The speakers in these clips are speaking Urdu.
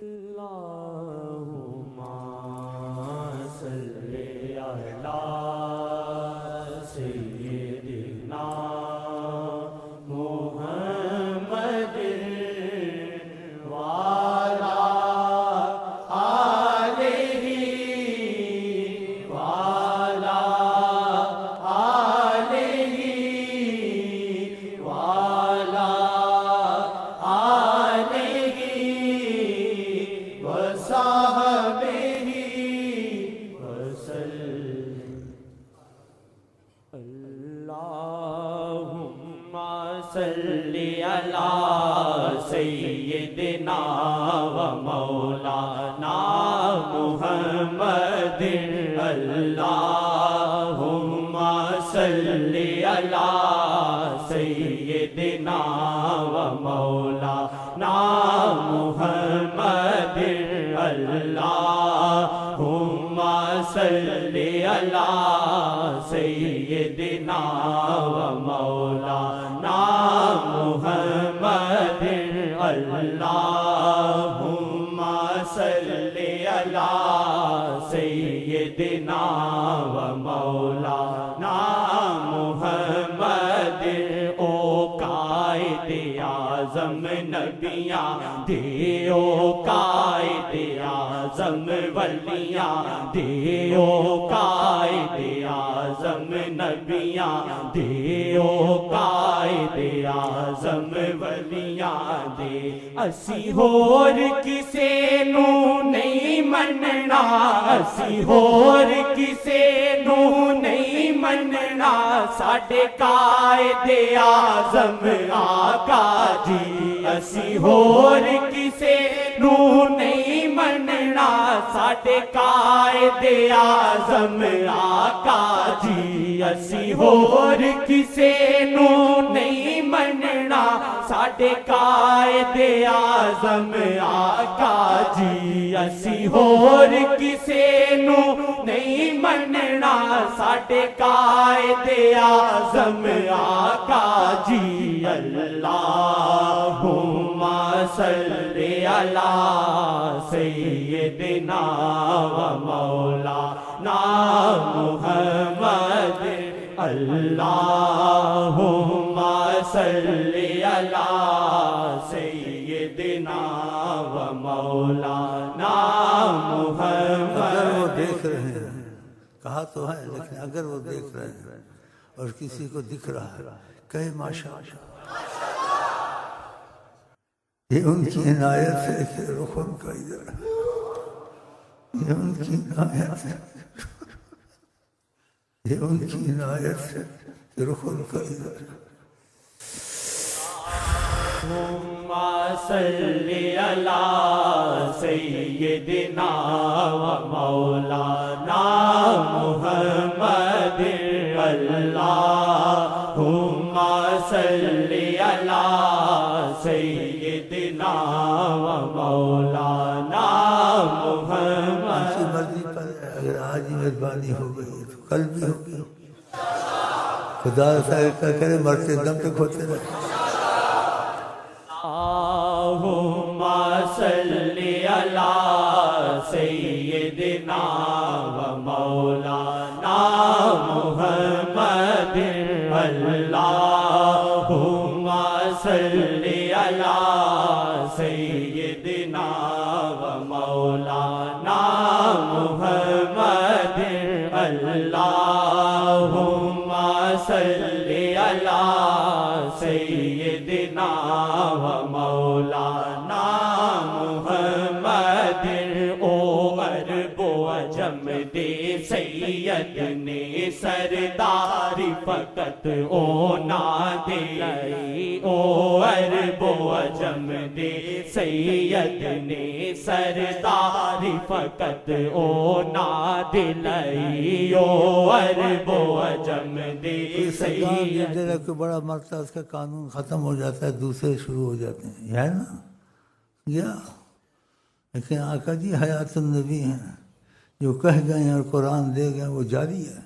اللہم صلی علی سیدنا محمد وعلی آلہ وعلی آلہ وعلی آلہ وصحبہ وسلم۔ اللہم صلی علی سیدنا و مولانا محمد۔ اللہم صلی علی سیدنا و مولانا محمد۔ اللہم صلی علی سیدنا و مولانا محمد۔ اللہم صلی علی سیدنا و مولانا محمد۔ او قائد اعظم نبیاں دیو قائد اعظم ولیاں دیو قائد اعظم نبیاں دیو قائد اعظم ولیاں دے۔ اسی ہور کسے نو نہیں مننا، اسی ہور کسے نو نہیں مننا، ساڈے قائد اعظم آقا جی۔ اسی ہور کسے نو نہیں مننا، ساڈے قائد اعظم آقا جی۔ اسی ہور کسے نو نہیں مننا، ساڈے قائد اعظم آقا جی۔ اسی ہور کسے نو نہیں مننا، ساڈے قائد اعظم آقا جی۔ اللہم صلی علی سیدنا و مولانا محمد۔ اللہم صلی علی سیدنا و مولانا محمد۔ اگر وہ دیکھ رہے ہیں، کہا تو ہے لیکن اگر وہ دیکھ رہے ہیں اور کسی کو دکھ رہا ہے، کہے ماشاءاللہ، یہ ان کی عنایت ہے کہ رخ ان کا ادھر ہے، یہ ان کی عنایت ہے، یہ ان کی عنایت ہے کہ رخ ان کا ادھر ہے۔ اللہم صلی علی سیدنا و مولانا محمد۔ اللہم صلی علی سیدنا و مولانا محمد۔ کی مرضی پر اگر آج ہی مہربانی ہو گئی تو کل بھی ہوگی، خدا کا کرے مرتے دم تک ہوتے رہے۔ اللہم صلی علی سیدنا و مولانا محمد۔ اللہم صلی علی سیدنا و مولانا محمد۔ اللہم صلی علی سیدنا و مولانا محمد۔ او عرب و عجم دے سید نے سرداری فقط او نہ دلائی۔ او عرب و عجم دے سید نے سرداری فقط او نہ دلائی۔ او عرب و عجم دے سید جگہ کوئی بڑا مرتا ہے، اس کا قانون ختم ہو جاتا ہے، دوسرے شروع ہو جاتے ہیں، یہ ہے نا یا؟ لیکن آقا جی حیات النبی ہیں، جو کہہ گئے ہیں اور قرآن دے گئے وہ جاری ہے،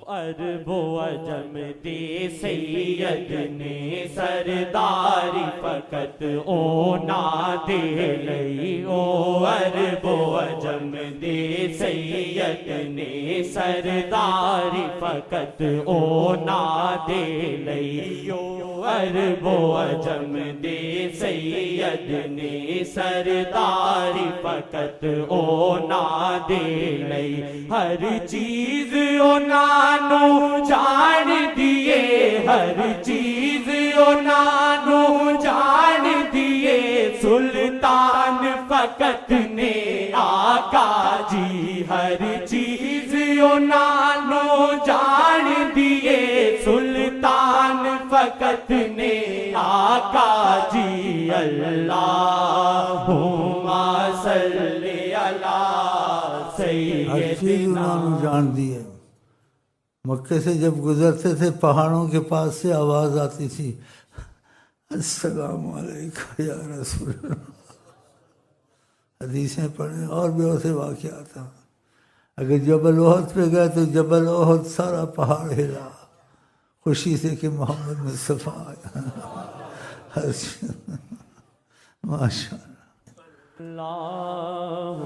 عرب و عجم دے سید نے سرداری فقط اونا دے لئی او عرب و عجم دے سید نے سرداری فقط اونا دے لئی او عرب و عجم دے سید نے سرداری فقط اونا دے لئی ہر چیز اونا نو جان دیے ہر چیز انہوں جان دیے سلطان فقط نے آقا جی ہر چیز انہوں جان دیے سلطان فقط نے آقا جی اللہم صلی علی سیدنا جان دیے مکے سے جب گزرتے تھے پہاڑوں کے پاس سے آواز آتی تھی السلام علیکم یا رسول اللہ حدیثیں پڑھیں اور بھی ایسے واقعات ہیں اگر جبل احد پہ گئے تو جبل احد سارا پہاڑ ہلا خوشی سے کہ محمد مصطفیٰ آیا ماشاء اللہم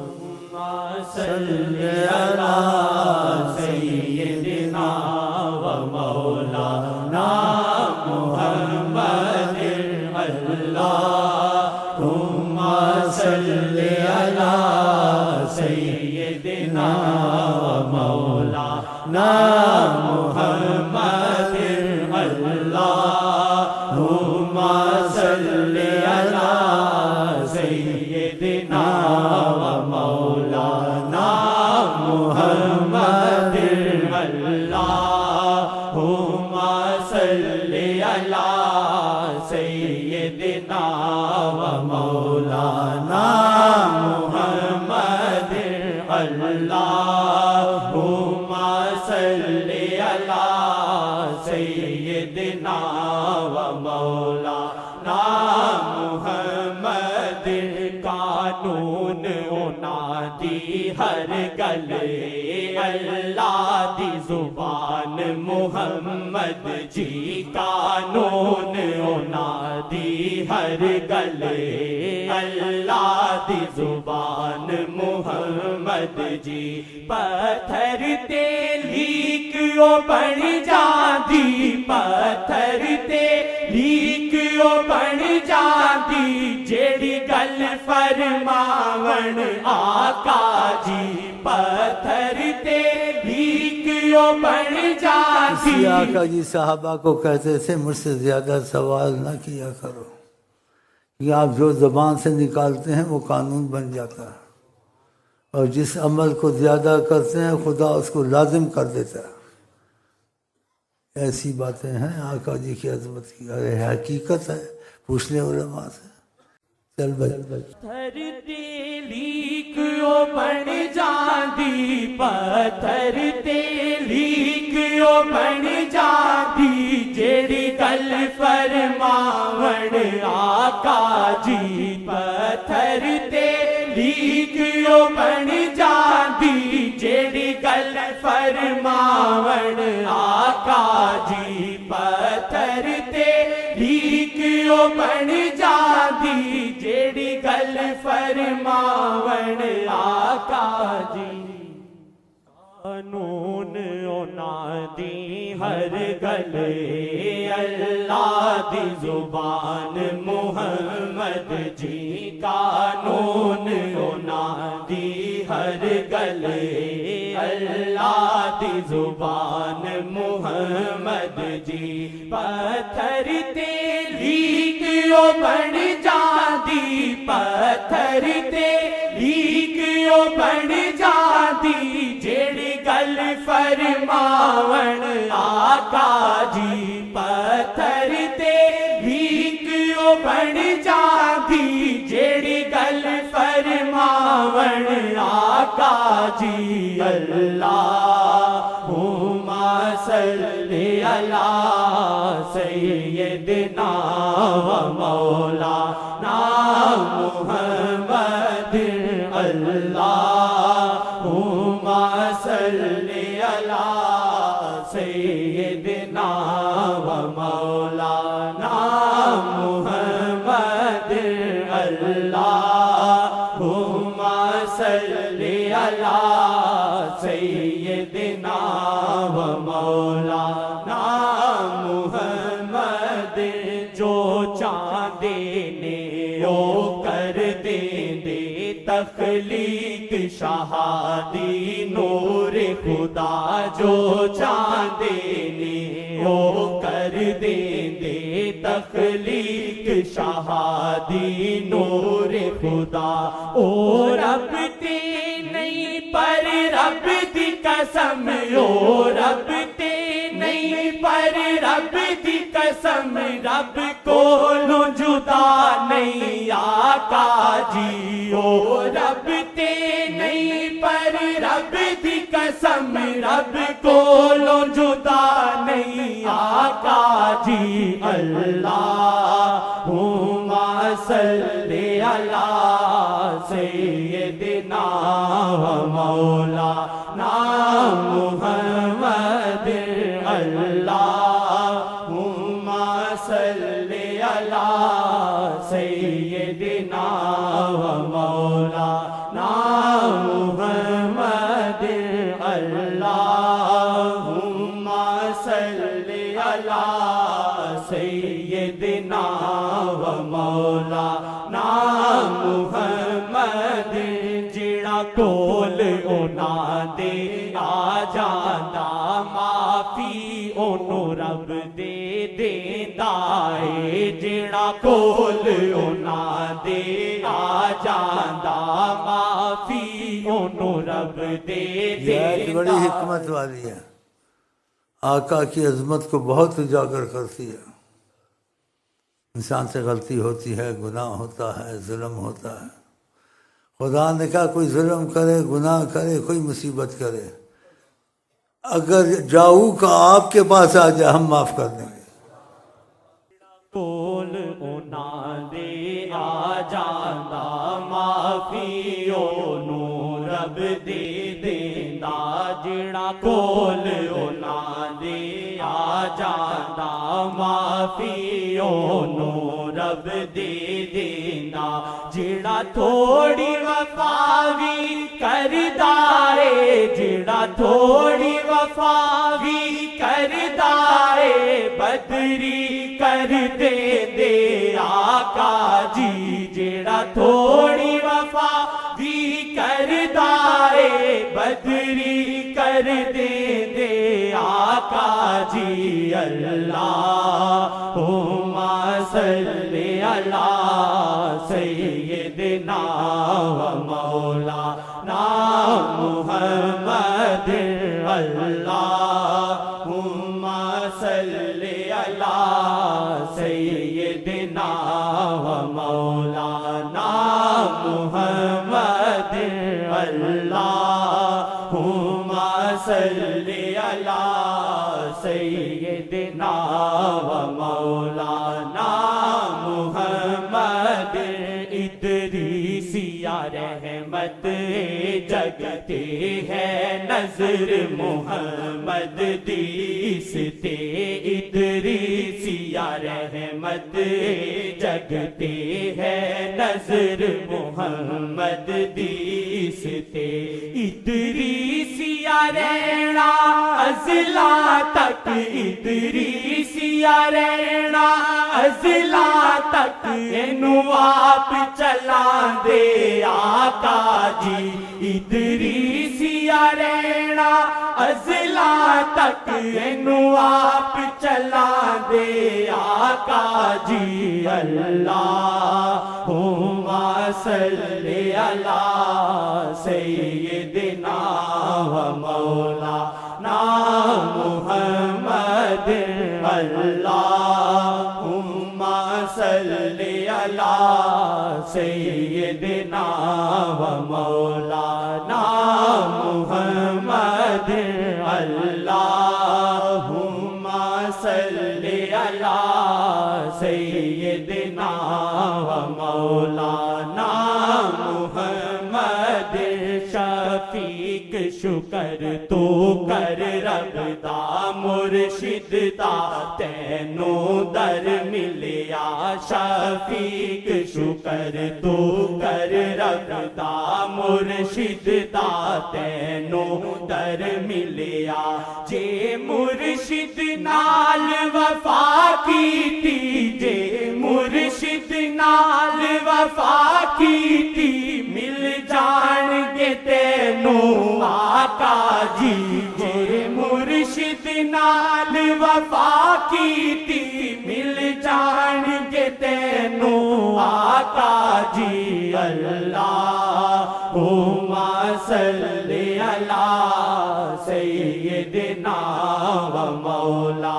صلی علی سیدنا و مولانا محمد اللہم صلی علی سیدنا و مولانا محمد اللہم صلی علی سیدنا و مولانا محمد اللہم صلی علی سیدنا و مولانا محمد اللہم صلی علی سیدنا و مولانا محمد قانون انادی ہر گلے اللہ دی زبان محمد جی قانون انادی ہر گلے اللہ دی زبان محمد جی پتھر تے لیک او بن جاندی پتھر تے لیک او بن جاندی جیڑی گل فرماون آقا جی پتھر تے لیک او بن جاندی آقا جی صحابہ کو کہتے تھے مجھ سے زیادہ سوال نہ کیا کرو کہ آپ جو زبان سے نکالتے ہیں وہ قانون بن جاتا ہے اور جس عمل کو زیادہ کرتے ہیں خدا اس کو لازم کر دیتا ہے ایسی باتیں ہیں آقا جی کی عظمت کی ارے حقیقت ہے پوچھ لیں علماء سے چل بھائی پتھر تے لیک او بن جاندی پتھر تے لیک او بن جاندی جیڑی گل فرماون آقا جی پتھر تے لیک او بن جاندی جیڑی گل فرماون آقا جی پتھر تے لیک او بن جاندی جیڑی گل فرماون آقا جی قانون انادی ہر گلے اللہ دی زبان محمد جی قانون انادی ہر گلے اللہ دی زبان محمد جی پتھر تے لیک او بن جاندی پتھر تے لیک او بن جاندی جیڑی گل فرماون آقا جی پتھر تے لیک او بن جاندی جیڑی گل فرماون آقا جی اللہم صلی علی سیدنا و مولانا محمد اللہم صلی علی سیدنا و مولانا محمد اللہم صلی علی سیدنا و مولانا محمد جو چاندے او کر دیں دے تخلیق شہادی نور خدا جو چاندے او کر دیں دے تخلیق شہادی نور خدا او رب تے نہیں پر رب دی قسم او رب تے نہیں پر رب دی قسم رب کولو جدا نہیں آقا جی او رب تے نہیں پر رب دی قسم رب کولو جدا نہیں آقا جی اللہم صلی علی سیدنا و مولانا محمد اللہم صلی علی سیدنا و مولانا محمد اللہم صلی علی سیدنا و مولانا محمد جڑا کول اونا دے آ جاندا معافی اونو رب دے دیندا اے جڑا کول اونا دے آ جاندا معافی اونو رب دے یہ آیت دیندا بڑی حکمت والی ہے، آقا کی عظمت کو بہت اجاگر کرتی ہے۔ انسان سے غلطی ہوتی ہے، گناہ ہوتا ہے، ظلم ہوتا ہے۔ خدا نے کہا کوئی ظلم کرے، گناہ کرے، کوئی مصیبت کرے، اگر جاؤ کا آپ کے پاس آ جائے ہم معاف کر دیں گے۔ کول اونا دے آ جاندا معافی اونو رب دے دیندا جڑا کول اونا دے آ جاندا معافی اونو رب دے دیندا جڑا تھوڑی وفا وی کردا اے جڑا تھوڑی وفا وی کردا اے بدری کر دے دے آقا جی جڑا تھوڑی وفا بھی کردا اے بدری کر دے دے آقا جی اللہم صلی علی سیدنا و مولانا محمد اللہم صلی علی سیدنا و مولانا محمد اللہم صلی علی سیدنا و مولانا محمد ادریسیہ رحمت جگتے ہے نظر محمد دیستے ادریسیہ رحمت جگتے ہے نظر محمد دیستے ادریسیہ رہنا ازلا تک ادریسیہ رہنا ازلا تک اینو آپ چلا دے آقا جی ادریسیہ رہنا ازلا تک اینو آپ چلا دے آقا جی اللہم صلی علی سیدنا و مولانا محمد اللہم صلی علی سیدنا و مولانا محمد اللہم صلی علی سیدنا و مولانا محمد شفیق شکر تو کر رب دا مرشد دا تینوں در ملیا شفیق شکر تو کر رب دا مرشد دا تینوں در ملیا جے مرشد نال وفا کیتی جے مرشد نال وفا کیتی مل جان گے تینوں آقا جی جے مرشد نال وفا کیتی مل جان گے تینوں آقا جی اللہم صلی علی سیدنا و مولا